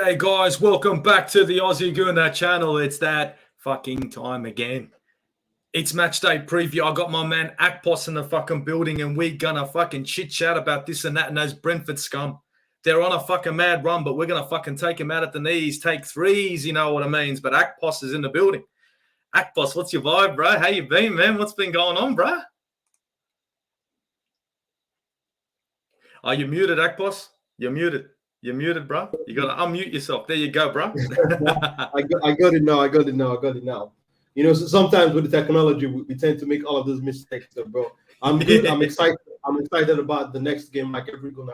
G'day guys, welcome back to the Aussie Guna channel. It's that fucking time again. It's match day preview. I got my man Akpos in the fucking building and we're gonna fucking chit chat about this and that and those Brentford scum. They're on a fucking mad run, but we're gonna fucking take them out at the knees, take threes, you know what I mean. But Akpos is in the building. Akpos, what's your vibe, bro? How you been, man? What's been going on, bro? Are you muted, Akpos? You're muted. You're muted, bro. You got to unmute yourself. There you go, bro. I got it now. You know, so sometimes with the technology, we tend to make all of those mistakes, bro. I'm good. I'm excited. I'm excited about the next game, like everyone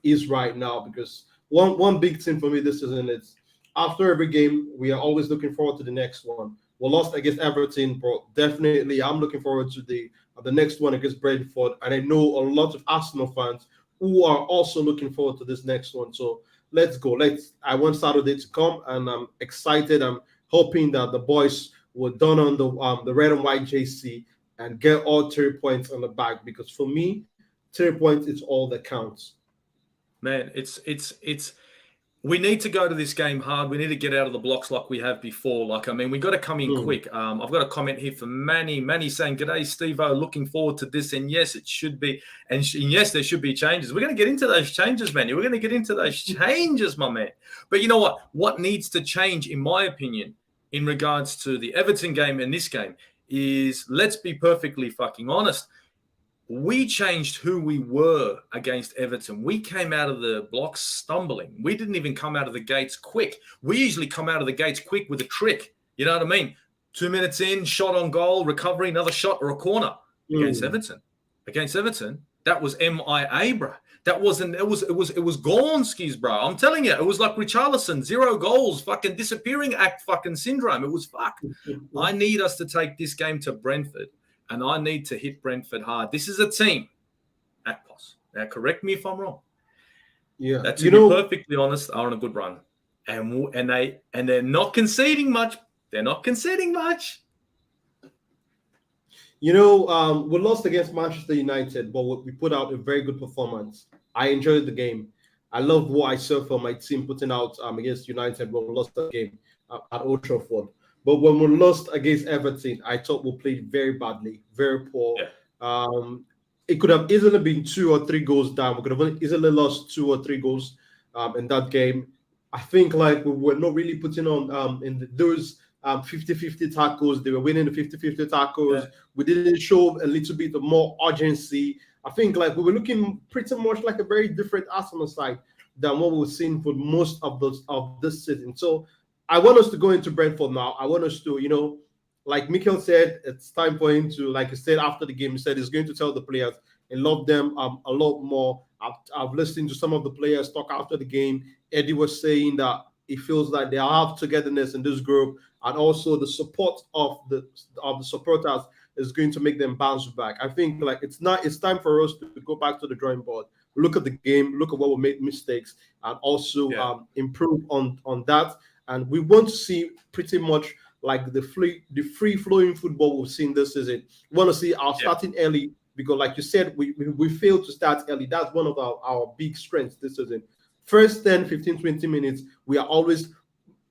is right now, because one big thing for me this season is after every game, we are always looking forward to the next one. We lost against Everton, bro. Definitely, I'm looking forward to the next one against Brentford, and I know a lot of Arsenal fans who are also looking forward to this next one. So let's go. I want Saturday to come, and I'm excited. I'm hoping that the boys will don on the red and white JC and get all 3 points on the back, because for me, 3 points is all that counts. Man, it's we need to go to this game hard. We need to get out of the blocks like we have before. Like, I mean, we got to come in quick. I've got a comment here from Manny saying, "G'day, Steve-O, looking forward to this." And yes, it should be. And yes, there should be changes. We're going to get into those changes, man. We're going to get into those changes, my man. But you know what? What needs to change, in my opinion, in regards to the Everton game and this game is, let's be perfectly fucking honest. We changed who we were against Everton. We came out of the blocks stumbling. We didn't even come out of the gates quick. We usually come out of the gates quick with a trick. You know what I mean? 2 minutes in, shot on goal, recovery, another shot or a corner against Everton. Against Everton, that was MIA, bro. That wasn't. It was Gornski's, bro. I'm telling you, it was like Richarlison, 0 goals, fucking disappearing act, fucking syndrome. It was fuck. I need us to take this game to Brentford. And I need to hit Brentford hard. This is a team, Akpos. Now, correct me if I'm wrong. Yeah, that to be perfectly honest, are on a good run, and they're not conceding much. They're not conceding much. You know, we lost against Manchester United, but we put out a very good performance. I enjoyed the game. I love what I saw from my team putting out against United when we lost the game at Old Trafford. But when we lost against Everton, I thought we played very badly, very poor. Yeah. It could have easily been 2 or 3 goals down. We could have easily lost 2 or 3 goals in that game. I think like we were not really putting on those 50-50 tackles. They were winning the 50-50 tackles. Yeah. We didn't show a little bit of more urgency. I think like we were looking pretty much like a very different Arsenal side than what we've seen for most of this season. So I want us to go into Brentford now. I want us to, you know, like Mikel said, it's time for him to, like he said after the game, he said he's going to tell the players and love them a lot more. I've listened to some of the players talk after the game. Eddie was saying that he feels like they have togetherness in this group, and also the support of the supporters is going to make them bounce back. I think like it's time for us to go back to the drawing board, look at the game, look at what we made mistakes, and also improve on that. And we want to see pretty much like the free-flowing football we've seen this season. We want to see our starting early, because like you said, we failed to start early. That's one of our big strengths this season. First 10, 15, 20 minutes, we are always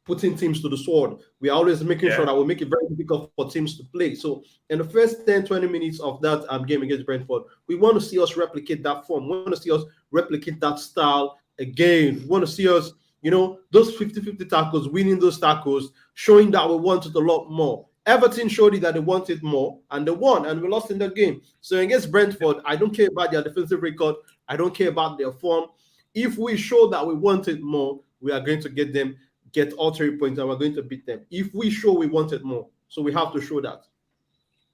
putting teams to the sword. We are always making sure that we make it very difficult for teams to play. So in the first 10, 20 minutes of that game against Brentford, we want to see us replicate that form. We want to see us replicate that style again. We want to see us, you know, those 50-50 tackles, winning those tackles, showing that we wanted a lot more. Everton showed it that they wanted more, and they won, and we lost in that game. So against Brentford, I don't care about their defensive record. I don't care about their form. If we show that we wanted more, we are going to get all 3 points, and we're going to beat them. If we show we wanted more, so we have to show that.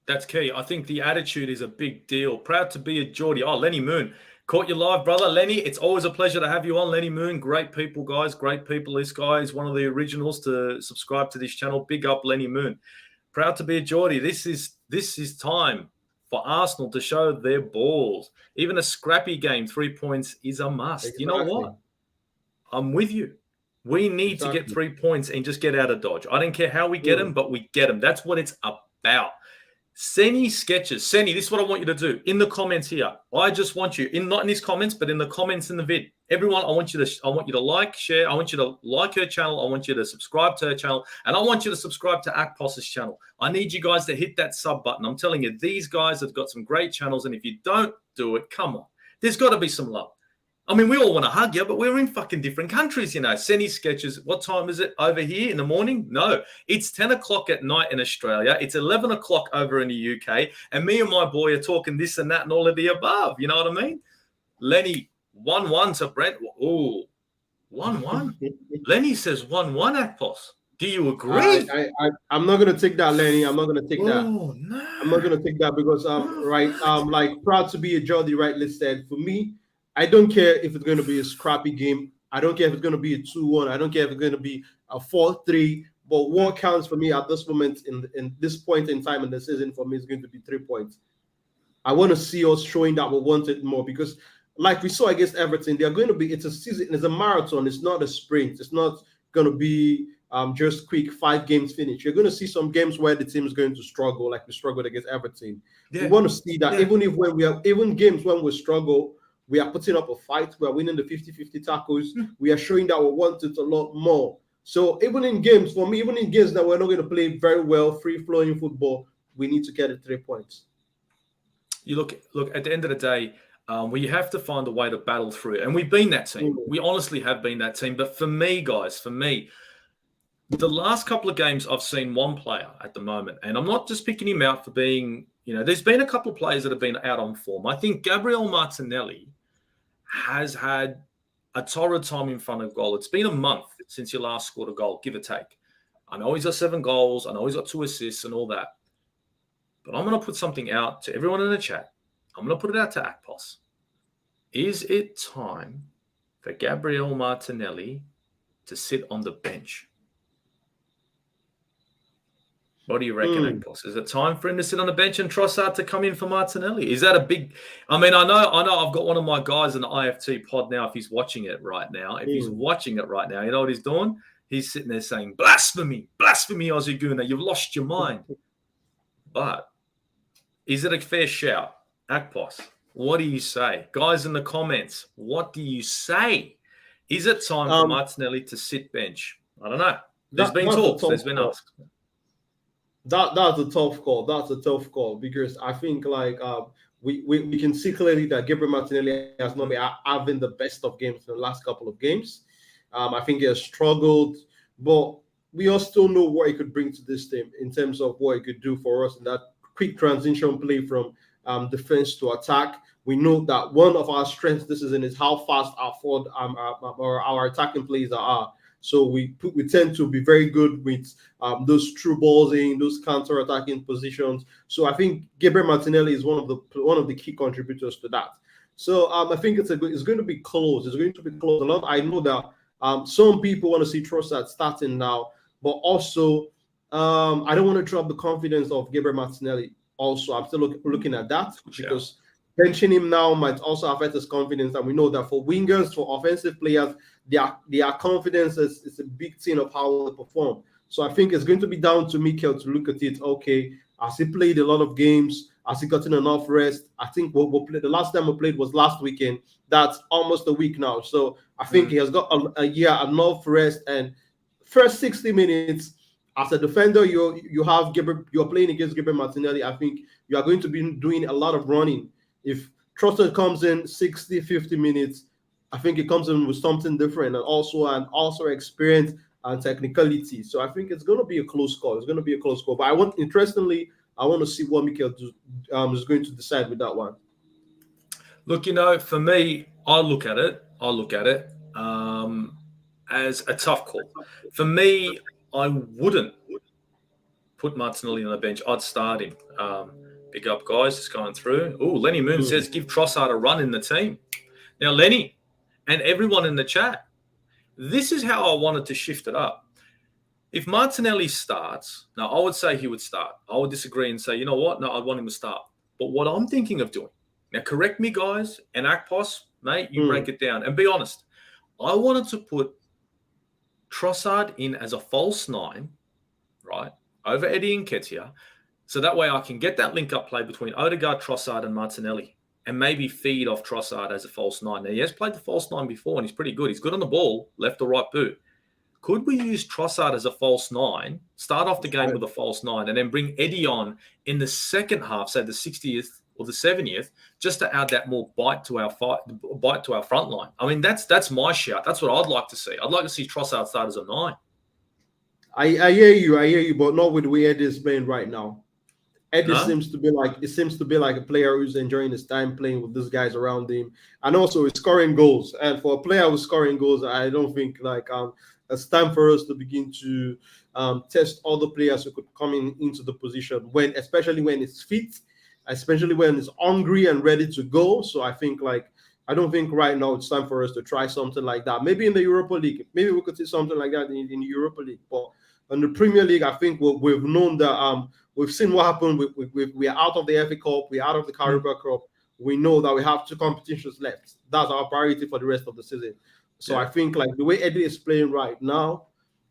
That's key. I think the attitude is a big deal. Proud to be a Geordie. Oh, Lenny Moon. Caught you live, brother. Lenny, it's always a pleasure to have you on. Lenny Moon, great people, guys. Great people. This guy is one of the originals to subscribe to this channel. Big up, Lenny Moon. Proud to be a Geordie. This is time for Arsenal to show their balls. Even a scrappy game, 3 points is a must. Exactly. You know what? I'm with you. We need to get 3 points and just get out of Dodge. I don't care how we get them, but we get them. That's what it's about. Senny sketches. Senny, this is what I want you to do in the comments here. I just want you, not in these comments, but in the comments in the vid. Everyone, I want you to like, share. I want you to like her channel. I want you to subscribe to her channel. And I want you to subscribe to Akpos's channel. I need you guys to hit that sub button. I'm telling you, these guys have got some great channels. And if you don't do it, come on. There's got to be some love. I mean, we all want to hug you, but we're in fucking different countries, you know. Senny Sketches, what time is it over here in the morning? No, it's 10 o'clock at night in Australia. It's 11 o'clock over in the UK. And me and my boy are talking this and that and all of the above. You know what I mean? Lenny, 1-1 to Brent. Oh, 1-1. Lenny says 1-1, Akpos. Do you agree? I'm not going to take that, Lenny. I'm not going to take that. Oh, no. I'm not going to take that because, like proud to be a Jordi rightly said, for me, I don't care if it's going to be a scrappy game. I don't care if it's going to be a 2-1. I don't care if it's going to be a 4-3. But what counts for me at this moment in this point in time in the season for me is going to be 3 points. I want to see us showing that we want it more because, like we saw against Everton, they're going to be. It's a season. It's a marathon. It's not a sprint. It's not going to be just quick 5 games finish. You're going to see some games where the team is going to struggle, like we struggled against Everton. Yeah. We want to see that even games when we struggle. We are putting up a fight. We are winning the 50-50 tackles. We are showing that we want it a lot more. So even in games, for me, even in games that we're not going to play very well, free-flowing football, we need to get the 3 points. You look at the end of the day, we have to find a way to battle through it. And we've been that team. We honestly have been that team. But for me, guys, the last couple of games, I've seen one player at the moment. And I'm not just picking him out for being, you know, there's been a couple of players that have been out on form. I think Gabriel Martinelli has had a torrid time in front of goal. It's been a month since he last scored a goal, give or take. I know he's got 7 goals. I know he's got 2 assists and all that. But I'm going to put something out to everyone in the chat. I'm going to put it out to Akpos. Is it time for Gabriel Martinelli to sit on the bench? What do you reckon, Akpos? Is it time for him to sit on the bench and Trossard to come in for Martinelli? Is that a big... I mean, I know I've got one of my guys in the IFT pod now, if he's watching it right now. If he's watching it right now, you know what he's doing? He's sitting there saying, blasphemy, blasphemy, Aussie Gooner, you've lost your mind. But is it a fair shout? Akpos, what do you say? Guys in the comments, what do you say? Is it time for Martinelli to sit bench? I don't know. There's been talks. There's been asked. That's a tough call. That's a tough call because I think we can see clearly that Gabriel Martinelli has not been having the best of games in the last couple of games. I think he has struggled, but we all still know what he could bring to this team in terms of what he could do for us in that quick transition play from defense to attack. We know that one of our strengths this season is how fast our attacking players are. So we tend to be very good with those through balls in those counter-attacking positions. So I think Gabriel Martinelli is one of the key contributors to that. So I think it's going to be close. It's going to be close. I know that some people want to see Trossard starting now, but also I don't want to drop the confidence of Gabriel Martinelli. Also, I'm still looking at that because benching him now might also affect his confidence. And we know that for wingers, for offensive players, their confidence is a big thing of how they perform. So I think it's going to be down to Mikel to look at it. Okay, has he played a lot of games? Has he gotten enough rest? I think the last time we played was last weekend. That's almost a week now. So I think he has got enough rest. And first 60 minutes, as a defender, you're playing against Gabriel Martinelli. I think you are going to be doing a lot of running. If Trossard comes in 60, 50 minutes, I think it comes in with something different and also experience and technicality. So I think it's going to be a close call. It's going to be a close call. But I want to see what Mikel is going to decide with that one. Look, for me, I look at it as a tough call. For me, I wouldn't put Martinelli on the bench. I'd start him. Big up, guys. Just going through. Oh, Lenny Moon says, give Trossard a run in the team. Now, Lenny and everyone in the chat, this is how I wanted to shift it up. If Martinelli starts, now I would say he would start. I would disagree and say, you know what? No, I'd want him to start. But what I'm thinking of doing, now correct me, guys, and Akpos, mate, you break it down. And be honest, I wanted to put Trossard in as a false 9, right, over Eddie Nketiah. So that way I can get that link-up play between Odegaard, Trossard, and Martinelli. and maybe feed off Trossard as a false nine. Now, he has played the false nine before, and he's pretty good. He's good on the ball, left or right boot. Could we use Trossard as a false nine, start off the game with a false nine, and then bring Eddie on in the second half, say the 60th or the 70th, just to add that more bite to our front line? I mean, that's my shout. That's what I'd like to see. I'd like to see Trossard start as a nine. I hear you, but not with the way Eddie is playing right now. Eddie seems to be like a player who's enjoying his time playing with these guys around him, and also he's scoring goals. And for a player who's scoring goals, I don't think it's time for us to begin to test all the players who could come into the position, especially when it's fit, especially when it's hungry and ready to go. So I don't think right now it's time for us to try something like that. Maybe in the Europa League, maybe we could see something like that in the Europa League. But in the Premier League, I think we've known that we've seen what happened. We're out of the FA Cup, we're out of the Carabao Cup. We know that we have 2 competitions left. That's our priority for the rest of the season. So I think the way Eddie is playing right now,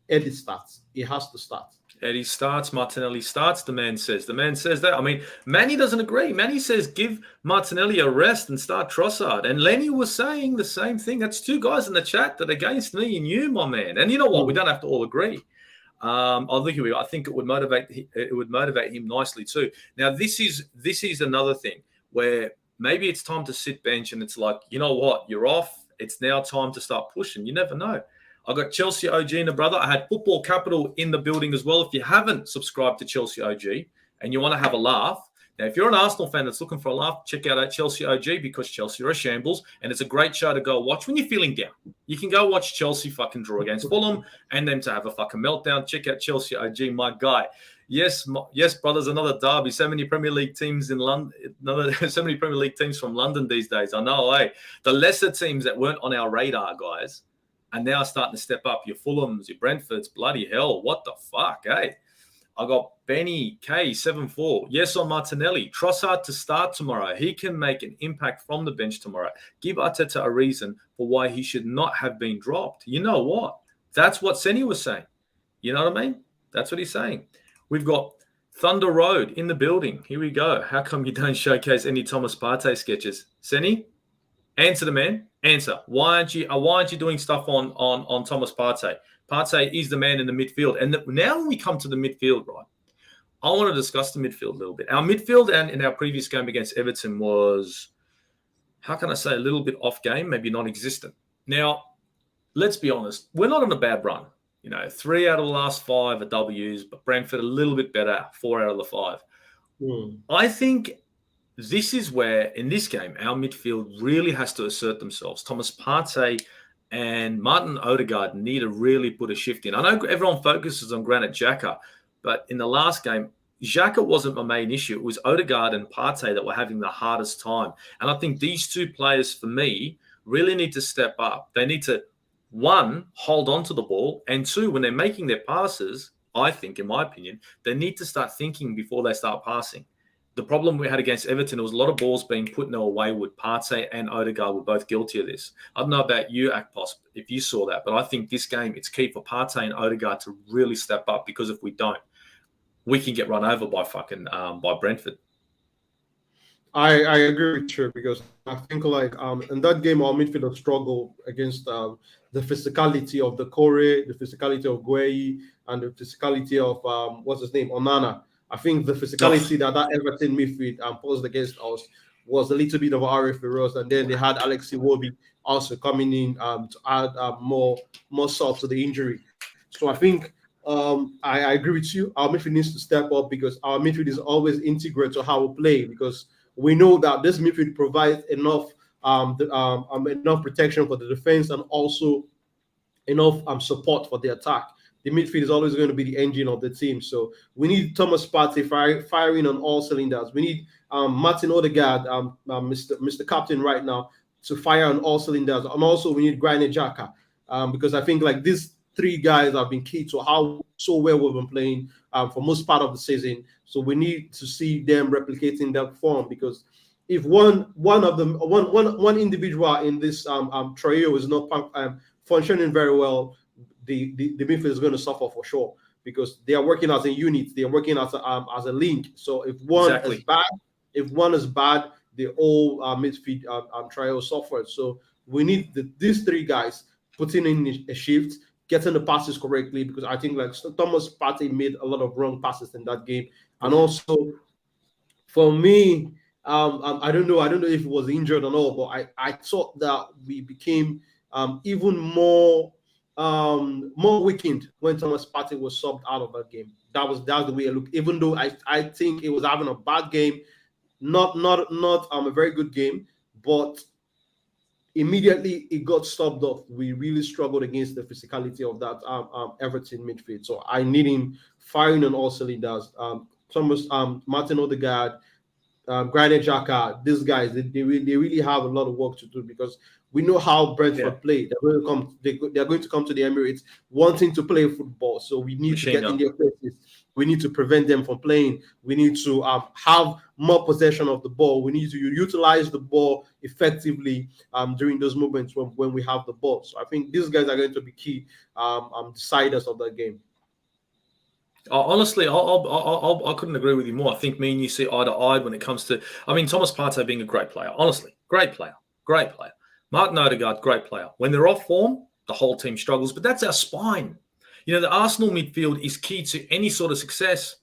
Eddie starts. He has to start. Eddie starts, Martinelli starts, the man says. The man says that. I mean, Manny doesn't agree. Manny says give Martinelli a rest and start Trossard. And Lenny was saying the same thing. That's 2 guys in the chat that are against me and you, my man. And you know what? We don't have to all agree. I think it would motivate him nicely too. Now, this is another thing where maybe it's time to sit bench and it's like, you know what? You're off. It's now time to start pushing. You never know. I got Chelsea OG and a brother. I had Football Capital in the building as well. If you haven't subscribed to Chelsea OG and you want to have a laugh, now if you're an Arsenal fan that's looking for a laugh, check out Chelsea OG because Chelsea are a shambles and it's a great show to go watch when you're feeling down. You can go watch Chelsea fucking draw against Fulham and them to have a fucking meltdown. Check out Chelsea OG, my guy. Yes, brothers, another derby. So many Premier League teams in London. So many Premier League teams from London these days. I know, the lesser teams that weren't on our radar, guys, are now starting to step up. Your Fulhams, your Brentfords, bloody hell, what the fuck, I got Benny K74. Yes on Martinelli. Trossard to start tomorrow. He can make an impact from the bench tomorrow. Give Arteta a reason for why he should not have been dropped. You know what? That's what Senny was saying. You know what I mean? That's what he's saying. We've got Thunder Road in the building. Here we go. How come you don't showcase any Thomas Partey sketches? Senny, answer the man. Answer. Why aren't you doing stuff on Thomas Partey? Partey is the man in the midfield. And now when we come to the midfield, right, I want to discuss the midfield a little bit. Our midfield and in our previous game against Everton was, how can I say, a little bit off game, maybe non-existent. Now, let's be honest. We're not on a bad run. 3 out of the last 5 are W's, but Brentford a little bit better, 4 out of the 5. I think this is where, in this game, our midfield really has to assert themselves. Thomas Partey and Martin Odegaard need to really put a shift in. I know everyone focuses on Granit Xhaka, but in the last game, Xhaka wasn't my main issue. It was Odegaard and Partey that were having the hardest time. And I think these 2 players, for me, really need to step up. They need to, 1, hold on to the ball, and 2, when they're making their passes, I think, in my opinion, they need to start thinking before they start passing. The problem we had against Everton, there was a lot of balls being put in our wayward. Partey and Odegaard were both guilty of this. I don't know about you, Akpos, if you saw that, but I think this game, it's key for Partey and Odegaard to really step up, because if we don't, we can get run over by by Brentford. I agree with you, because I think in that game our midfielder struggled against the physicality of the Kore, the physicality of Gueye, and the physicality of Onana. I think the physicality that Everton midfield posed against us was a little bit of RF for us, and then they had Alex Iwobi also coming in to add more salt to the injury. So I think I agree with you. Our midfield needs to step up, because our midfield is always integral to how we play, because we know that this midfield provides enough protection for the defense and also enough support for the attack. The midfield is always going to be the engine of the team. So we need Thomas Partey firing on all cylinders. We need Martin Odegaard, Mr. Captain right now, to fire on all cylinders. And also we need Granit Xhaka, because I think these 3 guys have been key to how so well we've been playing for most part of the season. So we need to see them replicating that form, because if one individual in this trio is not functioning very well, the midfield is going to suffer for sure, because they are working as a unit. They are working as a link. So if one is bad, the whole midfield trial suffered. So we need these three guys putting in a shift, getting the passes correctly, because I think like Thomas Partey made a lot of wrong passes in that game. And also for me, I don't know if it was injured or not, but I thought that we became even more weakened when Thomas Partey was subbed out of that game. That was the way it looked. Even though I think it was having a bad game, not a very good game, but immediately it got stopped off. We really struggled against the physicality of that Everton midfield. So I need him firing on all cylinders. Martin Odegaard, Granit Xhaka, these guys, they really have a lot of work to do, because we know how Brentford play. They're going to come to the Emirates wanting to play football. So we need to get in their places. We need to prevent them from playing. We need to have more possession of the ball. We need to utilize the ball effectively during those moments when we have the ball. So I think these guys are going to be key deciders of that game. Honestly, I couldn't agree with you more. I think me and you see eye to eye when it comes to, Thomas Partey being a great player. Honestly, great player. Martin Odegaard, great player. When they're off form, the whole team struggles, but that's our spine. The Arsenal midfield is key to any sort of success.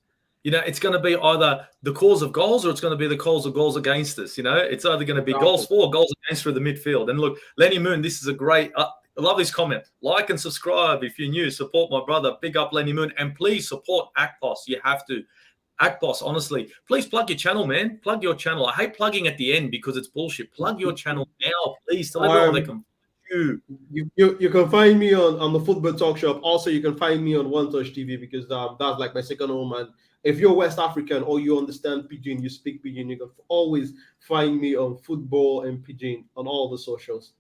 It's going to be either the cause of goals or it's going to be the cause of goals against us. It's either going to be goals for, goals against for the midfield. And look, Lenny Moon, this is a great, I love this comment. Like and subscribe if you're new. Support my brother. Big up Lenny Moon. And please support Akpos. You have to. Akpos, honestly, please plug your channel, man. Plug your channel. I hate plugging at the end because it's bullshit. Plug your channel now, please. Tell everyone they can. You can find me on the Football Talk Shop. Also, you can find me on One Touch TV, because that's like my second home. And if you're West African or you understand Pidgin, you speak Pidgin, you can always find me on Football and Pidgin on all the socials.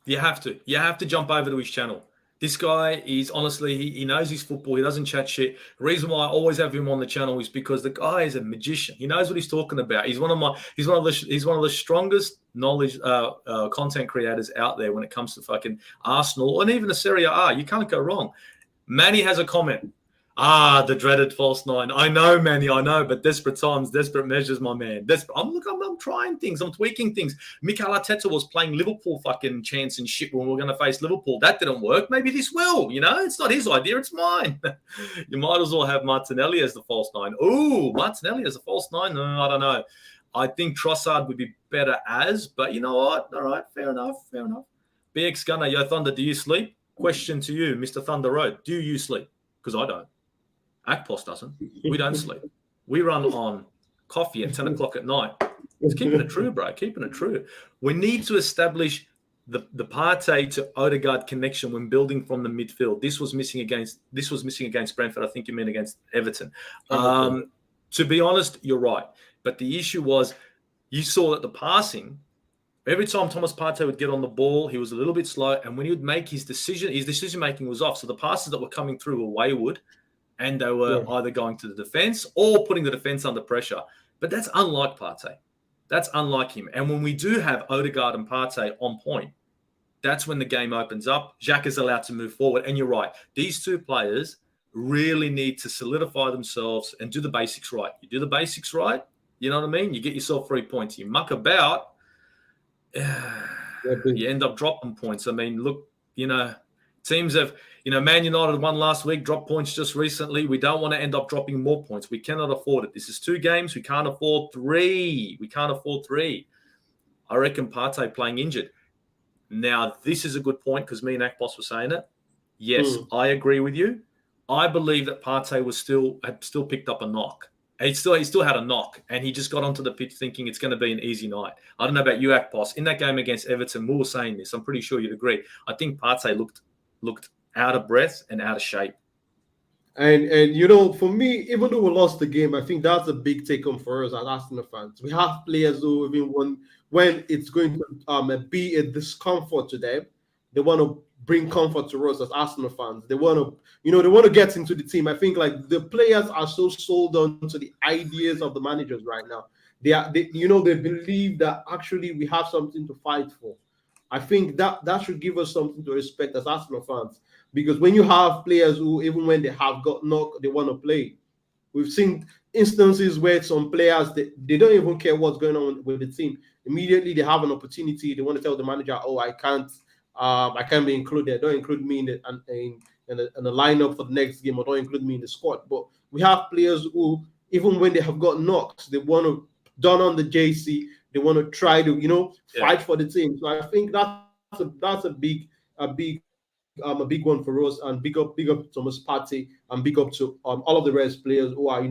You have to jump over to his channel. This guy is honestly, he knows his football. He doesn't chat shit. The reason why I always have him on the channel is because the guy is a magician. He knows what he's talking about. He's one of the strongest knowledge content creators out there when it comes to fucking Arsenal and even the Serie A. You can't go wrong. Manny has a comment. The dreaded false nine. I know, Manny, I know, but desperate times, desperate measures, my man. I'm trying things. I'm tweaking things. Mikel Arteta was playing Liverpool fucking chance and shit when we're going to face Liverpool. That didn't work. Maybe this will, It's not his idea. It's mine. You might as well have Martinelli as the false nine. Ooh, Martinelli as a false nine? No, I don't know. I think Trossard would be better but you know what? All right, fair enough. BX Gunner, Yo Thunder, do you sleep? Question to you, Mr. Thunder Road. Do you sleep? Because I don't. Akpos doesn't. We don't sleep. We run on coffee at 10 o'clock at night. It's keeping it true, bro. Keeping it true. We need to establish the Partey to Odegaard connection when building from the midfield. This was missing against Brentford. I think you meant against Everton. To be honest, you're right. But the issue was, you saw that the passing, every time Thomas Partey would get on the ball, he was a little bit slow. And when he would make his decision-making was off. So the passes that were coming through were wayward. And they were either going to the defense or putting the defense under pressure. But that's unlike Partey. That's unlike him. And when we do have Odegaard and Partey on point, that's when the game opens up. Xhaka is allowed to move forward. And you're right. These two players really need to solidify themselves and do the basics right. You do the basics right, you know what I mean? You get yourself 3 points. You muck about, you end up dropping points. I mean, look, teams have, Man United won last week, dropped points just recently. We don't want to end up dropping more points. We cannot afford it. This is 2 games. We can't afford 3. I reckon Partey playing injured. Now, this is a good point because me and Akpos were saying it. Yes, I agree with you. I believe that Partey had still picked up a knock. He still had a knock, and he just got onto the pitch thinking it's going to be an easy night. I don't know about you, Akpos. In that game against Everton, we were saying this. I'm pretty sure you'd agree. I think Partey looked out of breath and out of shape. And for me, even though we lost the game, I think that's a big take home for us as Arsenal fans. We have players who, even when it's going to be a discomfort to them, they want to bring comfort to us as Arsenal fans. They want to get into the team. I think like the players are so sold on to the ideas of the managers right now. They believe that actually we have something to fight for. I think that should give us something to respect as Arsenal fans. Because when you have players who, even when they have got knocked, they want to play. We've seen instances where some players they don't even care what's going on with the team. Immediately they have an opportunity, they want to tell the manager, "Oh, I can't be included. Don't include me in the lineup for the next game, or don't include me in the squad." But we have players who, even when they have got knocks, they want to don on the JC. They want to try to fight for the team. So I think that's a big one for us. And big up Thomas Partey, and big up to all of the rest players who are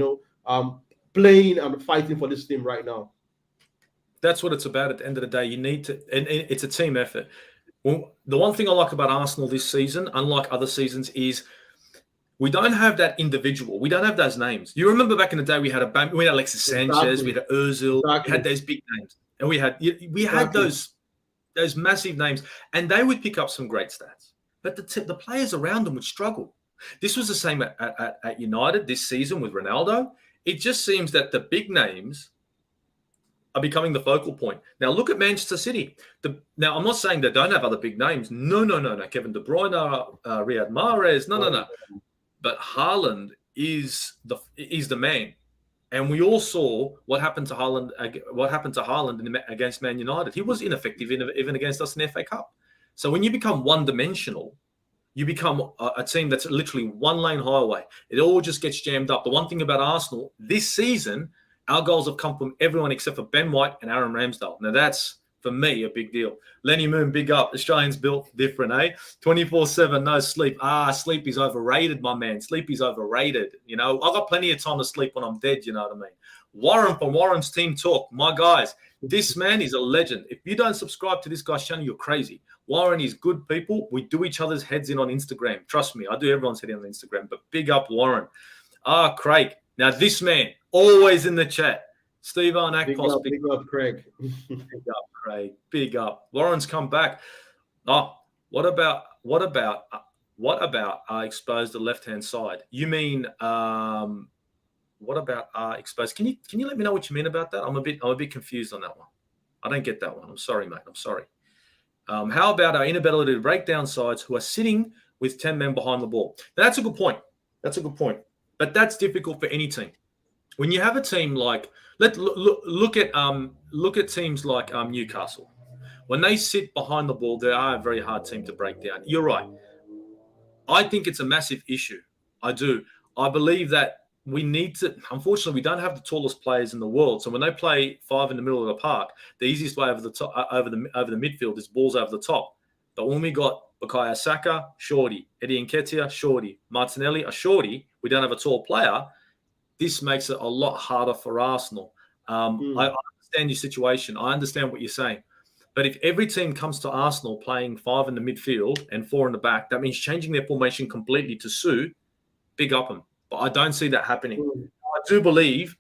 playing and fighting for this team right now. That's what it's about. At the end of the day, you need to, and it's a team effort. Well, the one thing I like about Arsenal this season, unlike other seasons, is we don't have that individual. We don't have those names. You remember back in the day, we had Alexis Sanchez, we had Ozil, we had those big names, and we had those massive names, and they would pick up some great stats. But the players around them would struggle. This was the same at United this season with Ronaldo. It just seems that the big names are becoming the focal point. Now look at Manchester City. Now I'm not saying they don't have other big names. No. Kevin De Bruyne, Riyad Mahrez. No. But Haaland is the man. And we all saw what happened to Haaland. Against Man United. He was ineffective even against us in the FA Cup. So when you become one-dimensional, you become a team that's literally one-lane highway. It all just gets jammed up. The one thing about Arsenal this season, our goals have come from everyone except for Ben White and Aaron Ramsdale. Now that's, for me, a big deal. Lenny Moon, big up. Australians built different, eh? 24/7, no sleep. Sleep is overrated, my man. Sleep is overrated. I've got plenty of time to sleep when I'm dead, you know what I mean? Warren from Warren's Team Talk. My guys, this man is a legend. If you don't subscribe to this guy's channel, you're crazy. Warren is good people. We do each other's heads in on Instagram. Trust me, I do everyone's head in on Instagram. But big up Warren. Craig. Now this man, always in the chat. Steve and Akpos. Big up, Craig. Big up, Craig. Big up. Warren's come back. What about exposed the left-hand side? You mean what about exposed? Can you let me know what you mean about that? I'm a bit confused on that one. I don't get that one. I'm sorry, mate. I'm sorry. How about our inability to break down sides who are sitting with 10 men behind the ball? Now, that's a good point. But that's difficult for any team. When you have a team like look at teams like Newcastle. When they sit behind the ball, they are a very hard team to break down. You're right. I think it's a massive issue. I do. I believe that we need to. Unfortunately, we don't have the tallest players in the world. So when they play five in the middle of the park, the easiest way over the top, over the midfield is balls over the top. But when we got Bukayo Saka, shorty, Eddie Nketiah, shorty, Martinelli, a shorty, we don't have a tall player. This makes it a lot harder for Arsenal. I understand your situation. I understand what you're saying. But if every team comes to Arsenal playing five in the midfield and four in the back, that means changing their formation completely to suit, big up them. But I don't see that happening. I do believe,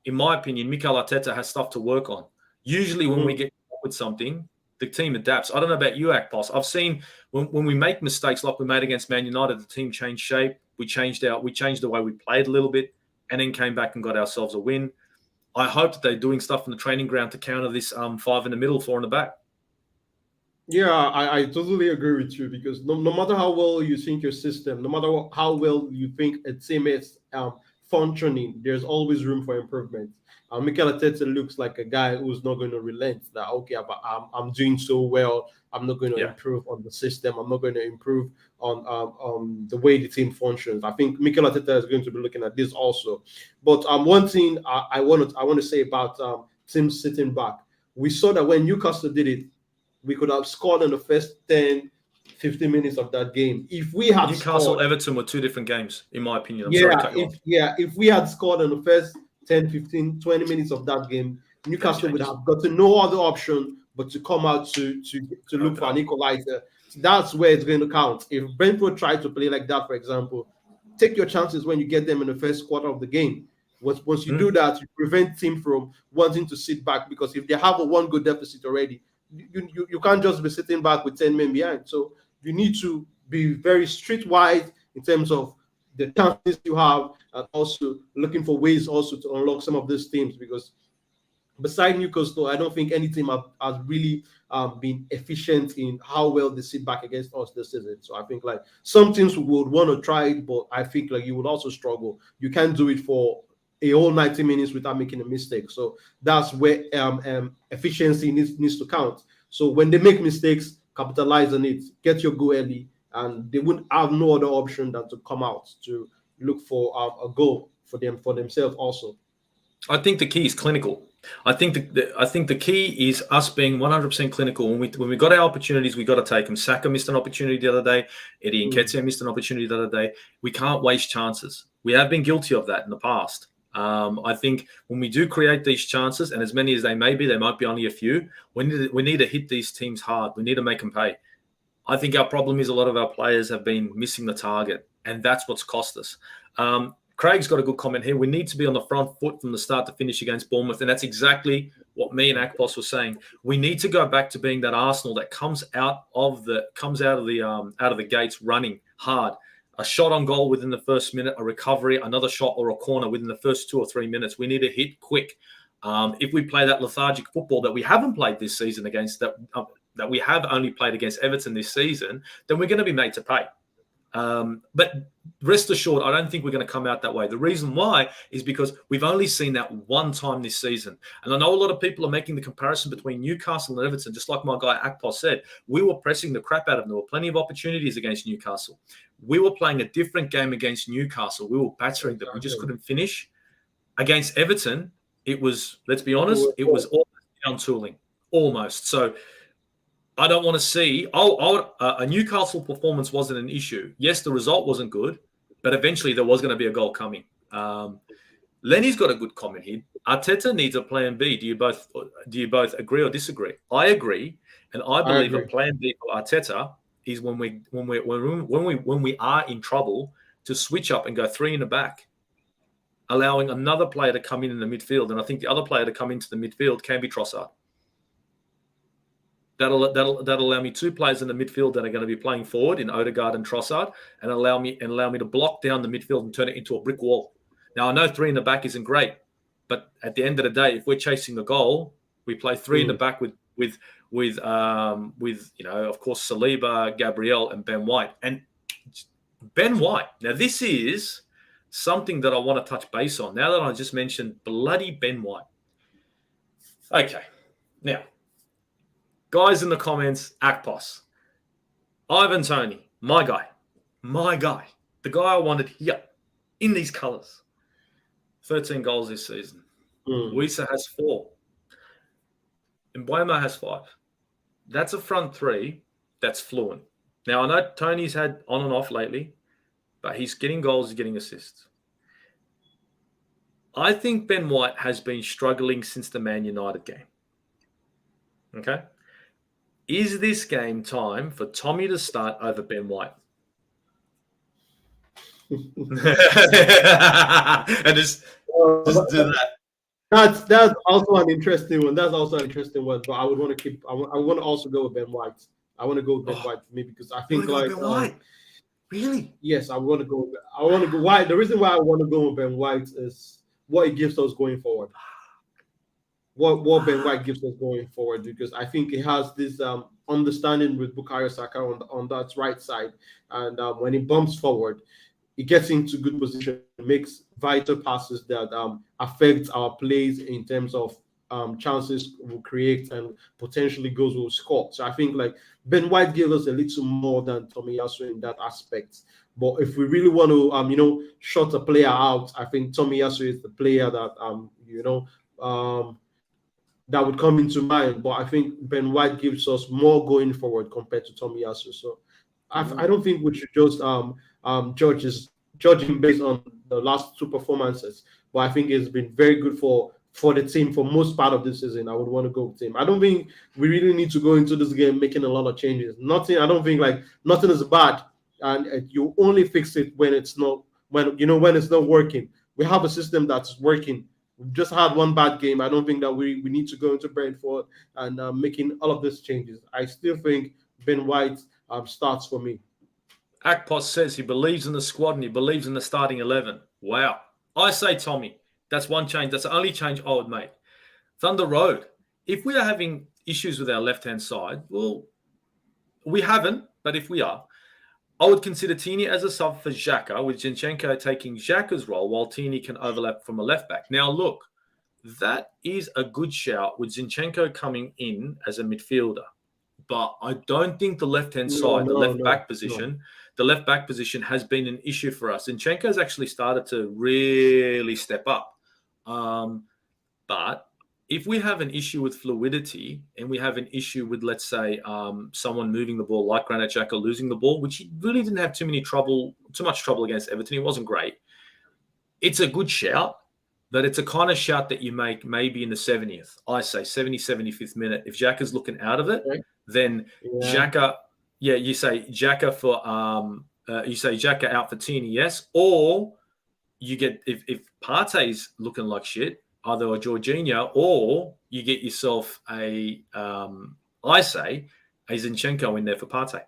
in my opinion, Mikel Arteta has stuff to work on. Usually when we get with something, the team adapts. I don't know about you, Akpos. I've seen when we make mistakes like we made against Man United, the team changed shape. We changed the way we played a little bit and then came back and got ourselves a win. I hope that they're doing stuff in the training ground to counter this five in the middle, four in the back. Yeah, I totally agree with you, because no matter how well you think your system, no matter how well you think a team is functioning, there's always room for improvement. Mikel Arteta looks like a guy who's not going to relent. That okay, but I'm doing so well. I'm not going to improve on the system. I'm not going to improve on the way the team functions. I think Mikel Arteta is going to be looking at this also. But one thing I want to say about teams sitting back, we saw that when Newcastle did it, we could have scored in the first 10, 15 minutes of that game. If we had Newcastle, Everton were two different games, in my opinion. If we had scored in the first 10, 15, 20 minutes of that game, Newcastle would have gotten no other option but to come out to look for an equalizer. That's where it's going to count. If Brentford tried to play like that, for example, take your chances when you get them in the first quarter of the game. Once you do that, you prevent team from wanting to sit back, because if they have a one-goal deficit already, you can't just be sitting back with 10 men behind. So you need to be very streetwise in terms of the chances you have, and also looking for ways also to unlock some of these teams, because beside Newcastle, I don't think any team has really been efficient in how well they sit back against us this season. So I think like some teams would want to try it, but I think like you would also struggle. You can't do it for a whole 90 minutes without making a mistake. So that's where efficiency needs to count. So when they make mistakes, capitalize on it, get your goal early, and they wouldn't have no other option than to come out to look for a goal for themselves also. I think the key is clinical. I think the key is us being 100% clinical. When we got our opportunities, we got to take them. Saka missed an opportunity the other day. Eddie Nketiah missed an opportunity the other day. We can't waste chances. We have been guilty of that in the past. I think when we do create these chances, and as many as they may be, there might be only a few, we need to hit these teams hard. We need to make them pay. I think our problem is a lot of our players have been missing the target, and that's what's cost us. Craig's got a good comment here. We need to be on the front foot from the start to finish against Bournemouth, and that's exactly what me and Akpos were saying. We need to go back to being that Arsenal that comes out of the gates running hard. A shot on goal within the first minute, a recovery, another shot or a corner within the first 2 or 3 minutes. We need to hit quick. If we play that lethargic football that we haven't played this season against that we have only played against Everton this season, then we're going to be made to pay. But rest assured, I don't think we're going to come out that way. The reason why is because we've only seen that one time this season. And I know a lot of people are making the comparison between Newcastle and Everton, just like my guy Akpos said. We were pressing the crap out of them. There were plenty of opportunities against Newcastle. We were playing a different game against Newcastle. We were battering them. We just couldn't finish. Against Everton, it was, let's be honest, it was almost down tooling. Almost. So I don't want to see a Newcastle performance wasn't an issue. Yes, the result wasn't good, but eventually there was going to be a goal coming. Lenny's got a good comment here. Arteta needs a plan B. Do you both agree or disagree? I agree, and I believe a plan B for Arteta is when we are in trouble to switch up and go 3 in the back, allowing another player to come in the midfield. And I think the other player to come into the midfield can be Trossard. That'll allow me 2 players in the midfield that are going to be playing forward in Odegaard and Trossard, and allow me to block down the midfield and turn it into a brick wall. Now I know 3 in the back isn't great, but at the end of the day, if we're chasing the goal, we play 3 in the back with of course Saliba, Gabriel, and Ben White. And Ben White. Now this is something that I want to touch base on. Now that I just mentioned bloody Ben White. Okay, now. Guys in the comments, Akpos, Ivan Toney, my guy, the guy I wanted here in these colours. 13 goals this season. Wisa has 4. And Mbeumo has 5. That's a front 3 that's fluent. Now, I know Tony's had on and off lately, but he's getting goals, he's getting assists. I think Ben White has been struggling since the Man United game. Okay? Is this game time for Tommy to start over Ben White? And just do that. That's also an interesting one. But I would want to I want to also go with Ben White. I want to go with Ben White for me because I think Ben White. Really? Yes, I want to go. Why? The reason why I want to go with Ben White is what it gives us going forward. What Ben White gives us going forward, because I think he has this understanding with Bukayo Saka on that right side, and when he bumps forward, he gets into good position, makes vital passes that affect our plays in terms of chances we'll create and potentially goals we'll score. So I think like Ben White gives us a little more than Tomiyasu in that aspect. But if we really want to shut a player out, I think Tomiyasu is the player that that would come into mind. But I think Ben White gives us more going forward compared to Tomiyasu. So I don't think we should just judge him based on the last 2 performances. But I think it's been very good for the team for most part of this season. I would want to go with him. I don't think we really need to go into this game making a lot of changes. I don't think nothing is bad, and you only fix it when it's not working. We have a system that's working. We've just had one bad game. I don't think that we need to go into Brentford and making all of these changes. I still think Ben White starts for me. Akpos says he believes in the squad and he believes in the starting 11. Wow. I say Tommy. That's one change. That's the only change I would make. Thunder Road. If we are having issues with our left-hand side, well, we haven't, but if we are, I would consider Tini as a sub for Xhaka, with Zinchenko taking Xhaka's role while Tini can overlap from a left back. Now, look, that is a good shout with Zinchenko coming in as a midfielder. But I don't think the left-hand side, the left back position has been an issue for us. Zinchenko's actually started to really step up. But if we have an issue with fluidity and we have an issue with, let's say, someone moving the ball like Granit Xhaka losing the ball, which he really didn't have too much trouble against Everton. He wasn't great. It's a good shout, but it's a kind of shout that you make maybe in the 70th. I say 75th minute. If Xhaka's looking out of it, then Xhaka, you say Xhaka for Xhaka out for Tini, yes, or you get if Partey's looking like shit, either a Jorginho, or you get yourself a Zinchenko in there for Partey.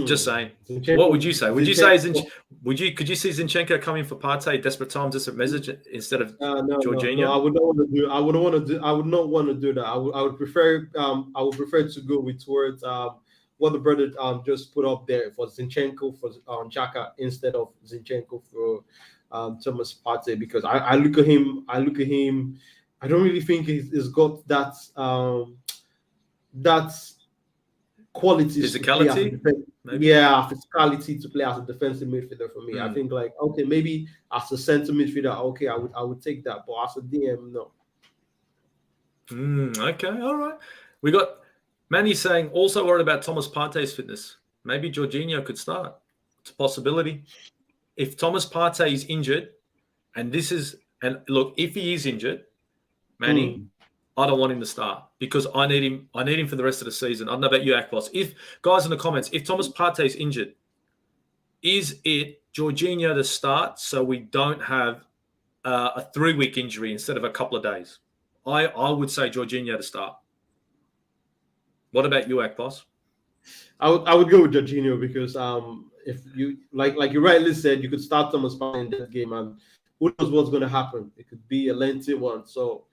Just saying. Zinchenko, what would you say? Would you say could you see Zinchenko coming for Partey, desperate times, desperate message instead of Jorginho? No, I would not want to do that. I would prefer to go towards what the brother just put up there for Zinchenko for Xhaka instead of Zinchenko for Thomas Partey, because I look at him. I don't really think he's got that quality, physicality, physicality to play as a defensive midfielder for me. I think maybe as a center midfielder, I would take that, but as a DM, no. Okay, all right. We got Manny saying also worried about Thomas Partey's fitness. Maybe Jorginho could start. It's a possibility. If Thomas Partey is injured, and look, if he is injured, Manny, I don't want him to start because I need him. I need him for the rest of the season. I don't know about you, Akpos. If guys in the comments, if Thomas Partey is injured, is it Jorginho to start so we don't have a 3-week injury instead of a couple of days? I would say Jorginho to start. What about you, Akpos? I would go with Jorginho because if you like you rightly said, you could start Thomas Partey in that game, and who knows what's going to happen? It could be a lengthy one, so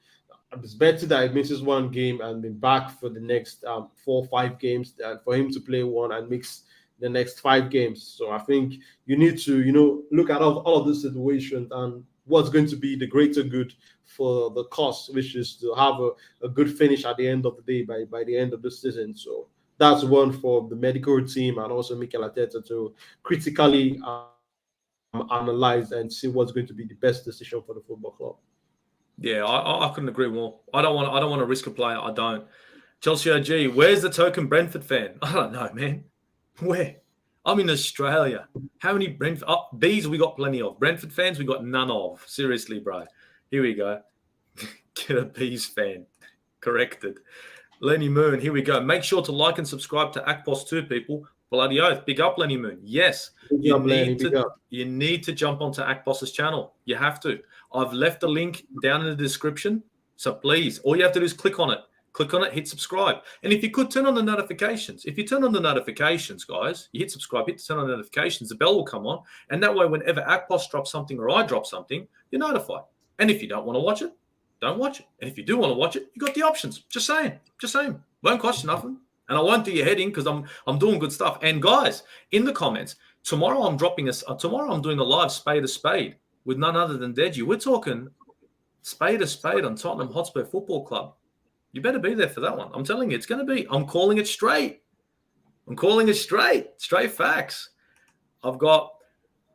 it's better that he misses one game and be back for the next 4 or 5 games than for him to play one and mix the next 5 games. So I think you need to, look at all of the situations and what's going to be the greater good for the cause, which is to have a good finish at the end of the day by the end of the season. So that's one for the medical team and also Mikel Arteta to critically analyze and see what's going to be the best decision for the football club. Yeah, I couldn't agree more. I don't want to risk a player. I don't. Chelsea OG, where's the token Brentford fan? I don't know, man. Where? I'm in Australia. How many Brentford? These we got plenty of. Brentford fans we got none of. Seriously, bro. Here we go. Get a Bees fan. Corrected. Lenny Moon, here we go. Make sure to like and subscribe to Akpos too, people. Bloody oath. Big up, Lenny Moon. Yes. You need to jump onto Akpos's channel. You have to. I've left the link down in the description. So please, all you have to do is click on it. Click on it, hit subscribe. And if you could turn on the notifications. If you turn on the notifications, guys, you hit subscribe, turn on the notifications, the bell will come on. And that way, whenever Akpos drops something or I drop something, you're notified. And if you don't want to watch it, don't watch it. And if you do want to watch it, you got the options. Just saying. Won't cost you nothing. And I won't do your head in because I'm doing good stuff. And guys, in the comments, tomorrow I'm doing a live spade to spade with none other than Deji. We're talking spade to spade on Tottenham Hotspur Football Club. You better be there for that one. I'm telling you, it's going to be. I'm calling it straight. Straight facts. I've got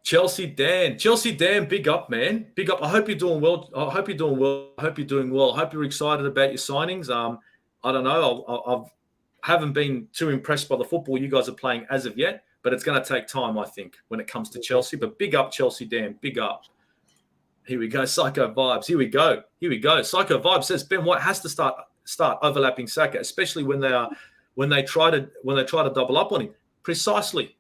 Chelsea Dan. Big up, man. Big up. I hope you're doing well. I hope you're doing well. I hope you're excited about your signings. I don't know. I haven't been too impressed by the football you guys are playing as of yet, but it's going to take time, I think, when it comes to Chelsea. But big up, Chelsea Dan. Big up. Here we go. Psycho Vibes. Here we go. Psycho Vibes says Ben White has to start overlapping Saka, especially when they try to double up on him. Precisely.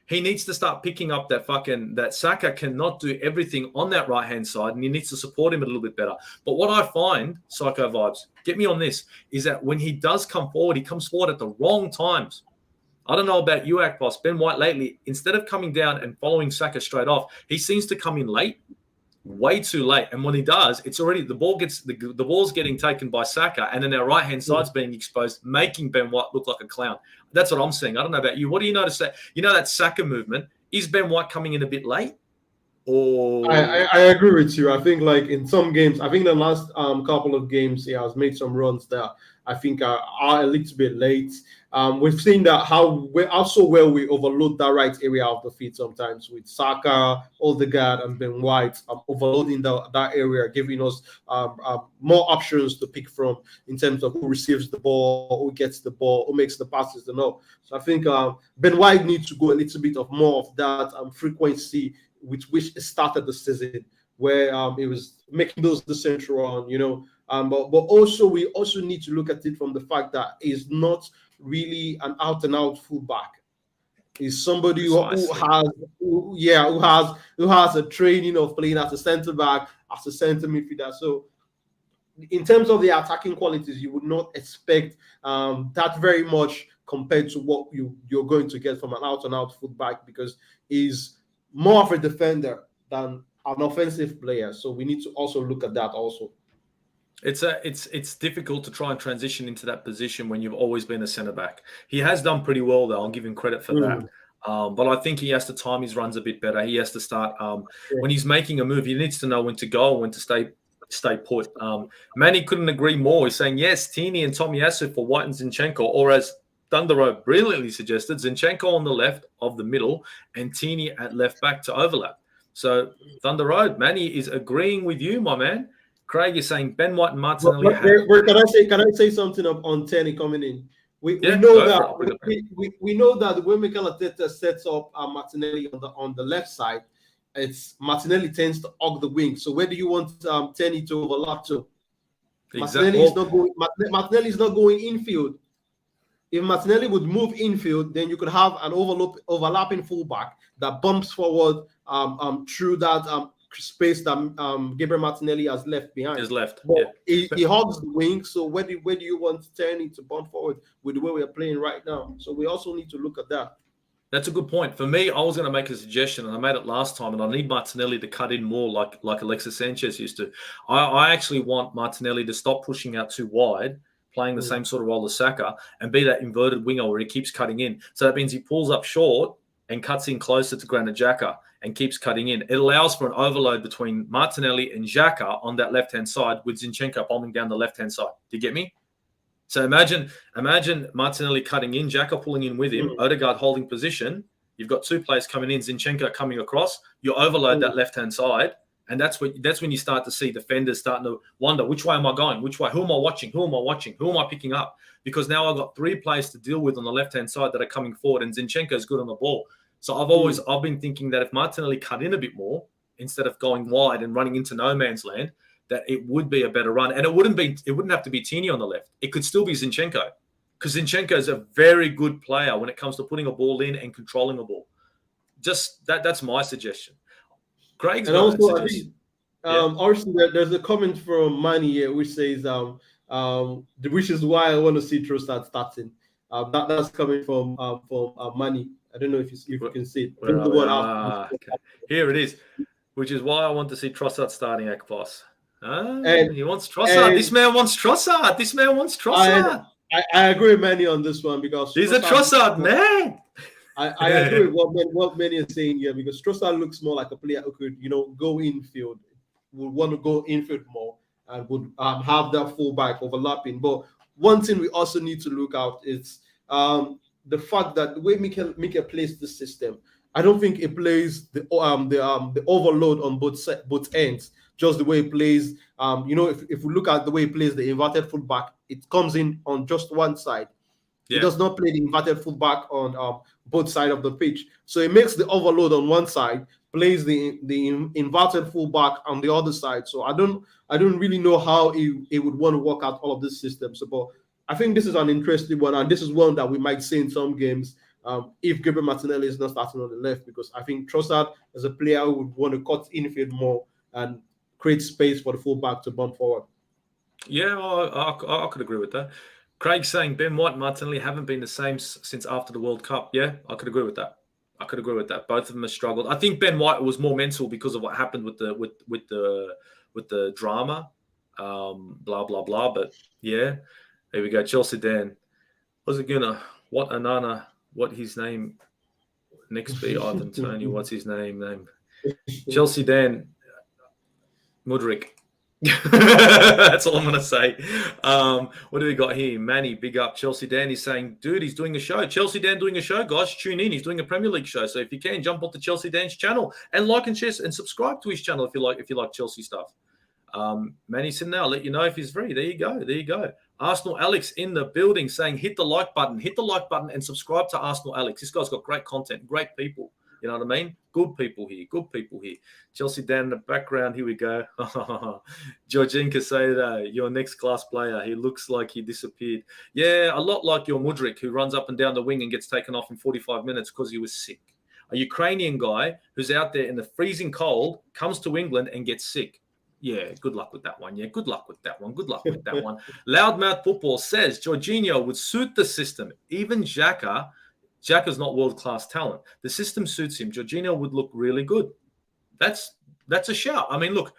He needs to start picking up that Saka cannot do everything on that right-hand side, and he needs to support him a little bit better. But what I find, Psycho Vibes, get me on this, is that when he does come forward, he comes forward at the wrong times. I don't know about you, Akpos. Ben White lately, instead of coming down and following Saka straight off, he seems to come in late. way too late. And when he does, it's already the ball's getting taken by Saka, and then our right hand side's being exposed, making Ben White look like a clown. That's what I'm seeing. I don't know about you. What do you notice that? You know that Saka movement? Is Ben White coming in a bit late? Or I agree with you. I think like in some games, I think the last couple of games he has made some runs that I think are a little bit late. We've seen that how also well we overload that right area of the field sometimes with Saka, Odegaard, and Ben White overloading that area, giving us more options to pick from in terms of who receives the ball, who gets the ball, who makes the passes, and all. So I think Ben White needs to go a little bit of more of that frequency with which it started the season, where it was making those the central run, but also we also need to look at it from the fact that he's not really an out and out fullback. He's somebody who has a training of playing as a centre back, as a centre midfielder. So in terms of the attacking qualities, you would not expect that very much compared to what you're going to get from an out and out fullback, because he's more of a defender than an offensive player. So we need to also look at that also. It's difficult to try and transition into that position when you've always been a centre back. He has done pretty well though. I'll give him credit for that. But I think he has to time his runs a bit better. He has to start when he's making a move. He needs to know when to go and when to stay put. Manny couldn't agree more. He's saying yes, Tini and Tomiyasu for White and Zinchenko, or as Thunder Road brilliantly suggested, Zinchenko on the left of the middle and Tini at left back to overlap. So Thunder Road, Manny is agreeing with you, my man. Craig is saying Ben White and Martinelli. Can I say something on Tini coming in? We know that the way Mikel Arteta sets up Martinelli on the left side, it's Martinelli tends to hug the wing. So where do you want Tini to overlap to? Exactly. Martinelli is not going infield. If Martinelli would move infield, then you could have an overlapping fullback that bumps forward through that space that Gabriel Martinelli has left behind. He hugs the wing. So where do you want Tini to bump forward with the way we are playing right now? So we also need to look at that. That's a good point. For me, I was going to make a suggestion, and I made it last time, and I need Martinelli to cut in more like Alexis Sanchez used to. I actually want Martinelli to stop pushing out too wide, playing the same sort of role as Saka, and be that inverted winger where he keeps cutting in. So that means he pulls up short and cuts in closer to Granit Xhaka and keeps cutting in. It allows for an overload between Martinelli and Xhaka on that left-hand side, with Zinchenko bombing down the left-hand side. Do you get me? So imagine Martinelli cutting in, Xhaka pulling in with him, Odegaard holding position. You've got two players coming in, Zinchenko coming across. You overload that left-hand side, and that's when you start to see defenders starting to wonder, which way am I going? Which way? Who am I watching? Who am I watching? Who am I picking up? Because now I've got three players to deal with on the left-hand side that are coming forward, and Zinchenko is good on the ball. So I've been thinking that if Martinelli cut in a bit more instead of going wide and running into no man's land, that it would be a better run. And it wouldn't have to be Tini on the left. It could still be Zinchenko, because Zinchenko is a very good player when it comes to putting a ball in and controlling a ball. Just that's my suggestion. Craig's and also, I think, also there's a comment from Manny here which says, which is why I want to see Trossard starting. That's coming from Manny. I don't know if you can see it. Okay. Here it is, which is why I want to see Trossard starting, Akpos. He wants Trossard. This man wants Trossard. I agree with Manny on this one, because he's a Trossard man. I agree with what Manny is saying here, because Trossard looks more like a player who could, go infield, would want to go infield more, and would have that fullback overlapping. But one thing we also need to look out is the fact that the way Mikel plays the system, I don't think it plays the overload on both ends, just the way he plays. If we look at the way he plays the inverted fullback, it comes in on just one side. He does not play the inverted fullback on both sides of the pitch. So it makes the overload on one side, plays the inverted fullback on the other side. So I don't really know how he would want to work out all of this system. So, but I think this is an interesting one, and this is one that we might see in some games if Gabriel Martinelli is not starting on the left, because I think Trossard is a player who would want to cut infield more and create space for the fullback to bump forward. Yeah, I could agree with that. Craig saying Ben White and Martinelli haven't been the same since after the World Cup. Yeah, I could agree with that. I could agree with that. Both of them have struggled. I think Ben White was more mental because of what happened with the drama, blah blah blah. But yeah, here we go. Chelsea Dan. Was it gonna what Anana? What his name next be? Ivan Tony. What's his name? Chelsea Dan. Mudryk. That's all I'm going to say. What do we got here? Manny, big up. Chelsea Dan is saying, dude, he's doing a show. Chelsea Dan doing a show, guys. Tune in. He's doing a Premier League show. So if you can, jump onto Chelsea Dan's channel and like and share and subscribe to his channel if you like Chelsea stuff. Manny said, now I'll let you know if he's free. There you go. Arsenal Alex in the building saying, hit the like button and subscribe to Arsenal Alex. This guy's got great content, great people. You know what I mean? Good people here. Chelsea Dan in the background. Here we go. Jorginho Casado, your next class player. He looks like he disappeared. Yeah, a lot like your Mudryk, who runs up and down the wing and gets taken off in 45 minutes because he was sick. A Ukrainian guy who's out there in the freezing cold comes to England and gets sick. Yeah, good luck with that one. Loudmouth Football says Jorginho would suit the system. Even Xhaka's not world-class talent. The system suits him. Jorginho would look really good. That's a shout. I mean, look,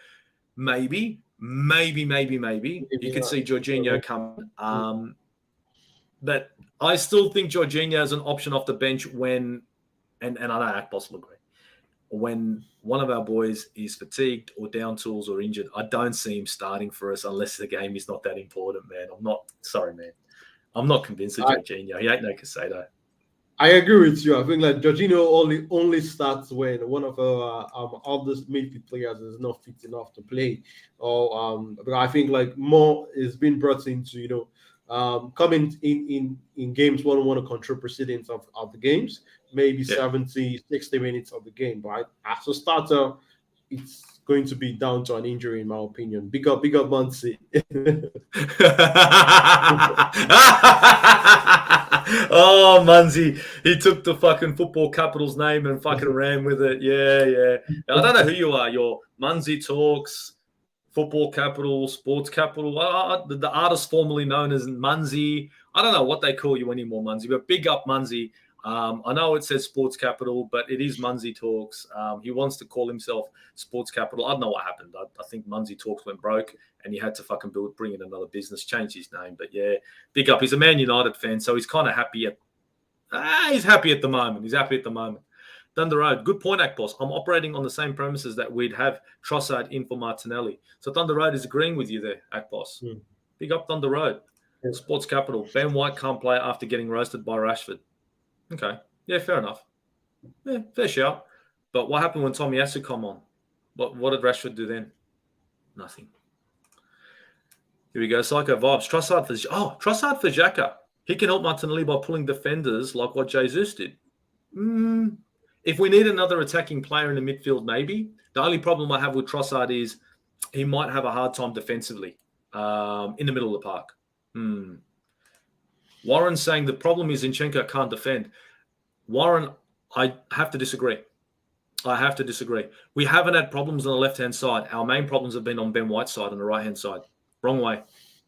maybe you can see Jorginho coming. But I still think Jorginho is an option off the bench when, and I know Akpos will agree, when one of our boys is fatigued or down tools or injured. I don't see him starting for us unless the game is not that important, man. I'm not convinced of Jorginho. He ain't no Casado. I agree with you. I think like Jorginho only starts when one of our other midfield players is not fit enough to play, or but I think like more is being brought into coming in games when we want to control proceedings of the games, maybe 70, 60 minutes of the game. But as a starter, it's going to be down to an injury, in my opinion. Big up, Muncie. Oh, Munzie. He took the fucking football capital's name and fucking ran with it. Yeah. I don't know who you are. You're Munzie Talks, Football Capital, Sports Capital. The artist formerly known as Munzie. I don't know what they call you anymore, Munzie, but big up Munzie. I know it says Sports Capital, but it is Munzie Talks. He wants to call himself Sports Capital. I don't know what happened. I think Munzie Talks went broke and he had to fucking bring in another business, change his name. But yeah, big up. He's a Man United fan, so he's kind of happy he's happy at the moment. Down the road. Good point, Akpos. I'm operating on the same premises that we'd have Trossard in for Martinelli. So Thunder Road is agreeing with you there, Akpos. Big up Thunder Road. Sports Capital. Ben White can't play after getting roasted by Rashford. Okay. Yeah, fair enough. Yeah, fair shout. But what happened when Tomiyasu come on? What did Rashford do then? Nothing. Here we go. Psycho Vibes. Trossard for Xhaka. He can help Martinelli by pulling defenders like what Jesus did. If we need another attacking player in the midfield, maybe. The only problem I have with Trossard is he might have a hard time defensively in the middle of the park. Warren's saying the problem is Zinchenko can't defend. Warren, I have to disagree. We haven't had problems on the left-hand side. Our main problems have been on Ben White's side on the right-hand side. Wrong way.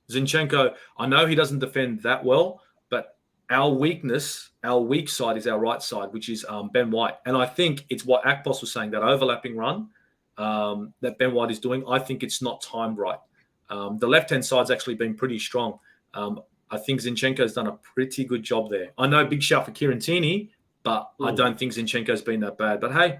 Zinchenko, I know he doesn't defend that well, but our weak side is our right side, which is Ben White. And I think it's what Akpos was saying, that overlapping run that Ben White is doing, I think it's not timed right. The left-hand side's actually been pretty strong. I think Zinchenko's done a pretty good job there. I know big shout for Kieran Tierney, but I don't think Zinchenko's been that bad. But hey,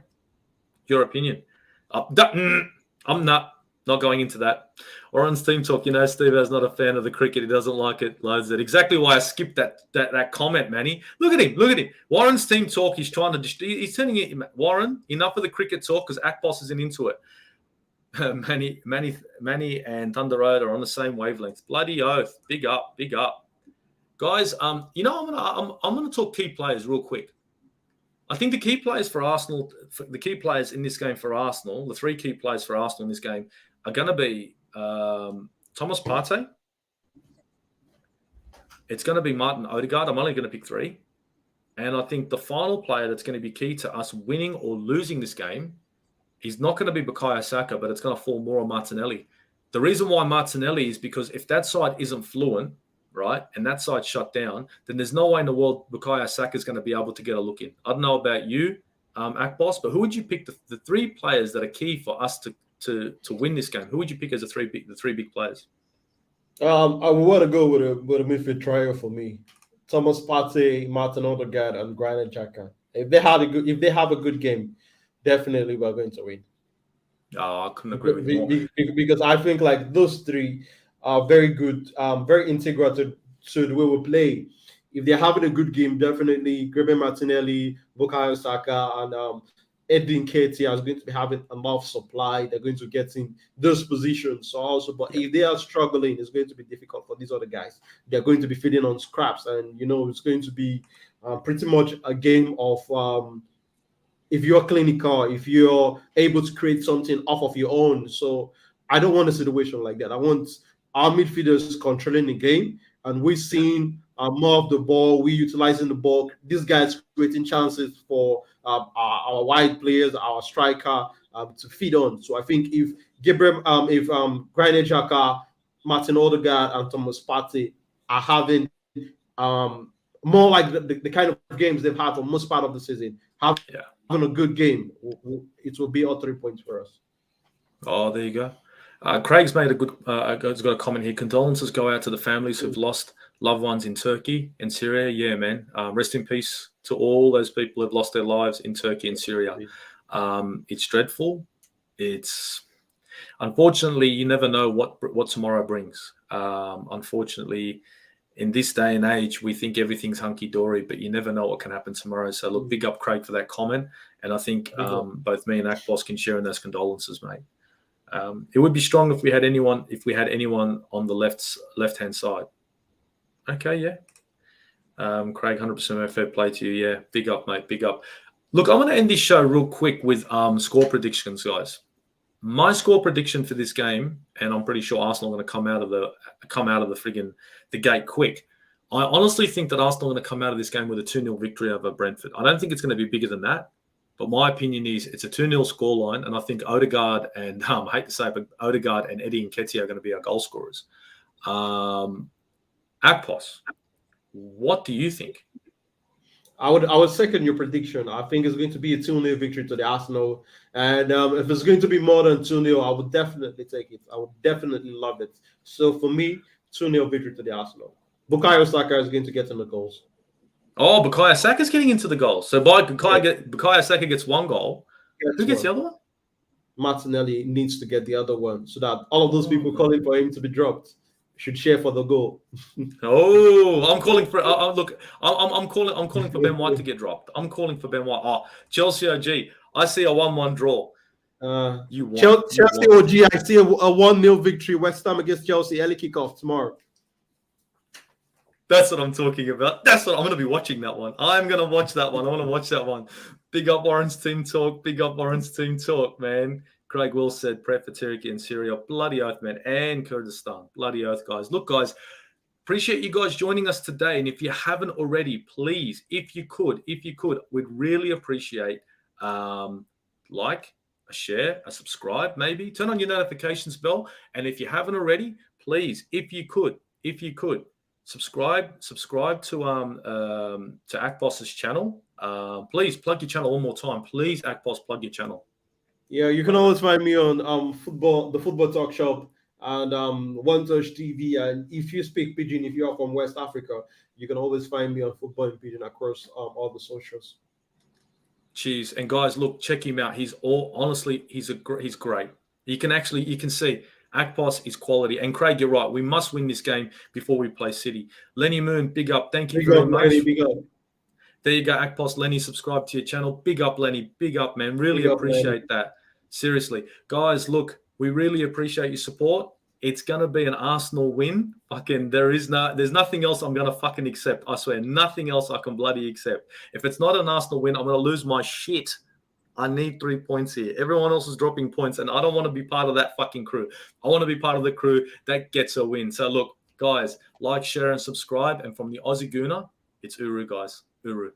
your opinion. I'm not going into that. Or on Steam Talk, Steve is not a fan of the cricket. He doesn't like it. Loads it. Exactly why I skipped that comment, Manny. Look at him. Warren's Team Talk, he's trying to he's turning it. Warren, enough of the cricket talk because Akpos isn't into it. Manny and Thunder Road are on the same wavelength. Bloody oath. Big up. Guys, I'm gonna talk key players real quick. I think the key players for Arsenal, the three key players for Arsenal in this game are going to be Thomas Partey. It's going to be Martin Odegaard. I'm only going to pick three. And I think the final player that's going to be key to us winning or losing this game is not going to be Bukayo Saka, but it's going to fall more on Martinelli. The reason why Martinelli is because if that side isn't fluent, right, and that side's shut down, then there's no way in the world Bukayo Saka is going to be able to get a look in. I don't know about you, Akpos, but who would you pick the three players that are key for us to win this game? Who would you pick as the three big players? I would want to go with a midfield trio for me: Thomas Partey, Martin Odegaard, and Granit Xhaka. If they have a good game, definitely we're going to win. Oh, I couldn't agree with you more. Because I think like those three are very good, very integral to the way we play. If they're having a good game, definitely Gabriel Martinelli, Bukayo Saka, and Eddie Nketiah is going to be having enough supply. They're going to get in those positions. So also, but if they are struggling, it's going to be difficult for these other guys. They're going to be feeding on scraps, and it's going to be pretty much a game of if you're clinical, if you're able to create something off of your own. So I don't want a situation like that. I want our midfielders controlling the game, and we're seeing more of the ball. We're utilizing the ball. These guys creating chances for our wide players, our striker to feed on. So I think if Granit Xhaka, Martin Odegaard, and Thomas Partey are having more like the kind of games they've had for most part of the season, having a good game, it will be all 3 points for us. Oh, there you go. Craig's made a good. Has got a comment here. Condolences go out to the families who've lost loved ones in Turkey and Syria. Yeah, man. Rest in peace to all those people who've lost their lives in Turkey and Syria. It's dreadful. It's unfortunately you never know what tomorrow brings. Unfortunately, in this day and age, we think everything's hunky-dory, but you never know what can happen tomorrow. So look, big up Craig for that comment. And I think both me and Akpos can share in those condolences, mate. It would be strong if we had anyone on the left-hand side. Okay, yeah. Craig, 100% fair play to you. Yeah, big up, mate. Big up. Look, I want to end this show real quick with score predictions, guys. My score prediction for this game, and I'm pretty sure Arsenal are going to come out of the gate quick. I honestly think that Arsenal are going to come out of this game with a 2-0 victory over Brentford. I don't think it's going to be bigger than that, but my opinion is it's a 2-0 scoreline, and I think Odegaard and I hate to say it, but Odegaard and Eddie Nketiah are going to be our goal scorers. Akpos, what do you think? I would second your prediction. I think it's going to be a 2-0 victory to the Arsenal. And if it's going to be more than 2-0, I would definitely take it. I would definitely love it. So for me, 2-0 victory to the Arsenal. Bukayo Saka is going to get in the goals. Oh, Bukayo Saka is getting into the goals. So Bukayo Saka gets one goal. Who gets the other one? Martinelli needs to get the other one so that all of those people calling for him to be dropped should share for the goal. I'm calling for. I'm calling for Ben White to get dropped. I'm calling for Ben White. Oh, Chelsea OG. I see a 1-1 draw. Chelsea OG. I see a 1-0 victory. West Ham against Chelsea. Early kickoff tomorrow. That's what I'm talking about. That's what I'm going to be watching. That one. I'm going to watch that one. I want to watch that one. Big up Warren's team talk. Big up Warren's team talk, man. Craig Will said, prep for Turkey and Syria. Bloody oath, man. And Kurdistan. Bloody oath, guys. Look, guys, appreciate you guys joining us today. And if you haven't already, please, if you could, we'd really appreciate like, a share, a subscribe, maybe. Turn on your notifications bell. And if you haven't already, please, if you could, subscribe to Akpos's channel. Please plug your channel one more time. Please, Akpos, plug your channel. Yeah, you can always find me on the Football Talk Shop and One Touch TV. And if you speak Pidgin, if you are from West Africa, you can always find me on Football in Pidgin across all the socials. Jeez, and guys, look, check him out. He's great. You can see Akpos is quality. And Craig, you're right. We must win this game before we play City. Lenny Moon, big up. Thank you very much. Lenny, big up. There you go, Akpos. Lenny, subscribe to your channel. Big up, Lenny. Big up, man. Really appreciate that. Seriously. Guys, look, we really appreciate your support. It's going to be an Arsenal win. There's nothing else I'm going to fucking accept. I swear, nothing else I can bloody accept. If it's not an Arsenal win, I'm going to lose my shit. I need 3 points here. Everyone else is dropping points, and I don't want to be part of that fucking crew. I want to be part of the crew that gets a win. So look, guys, like, share, and subscribe. And from the Aussie Gooner, it's Uru, guys. Uru.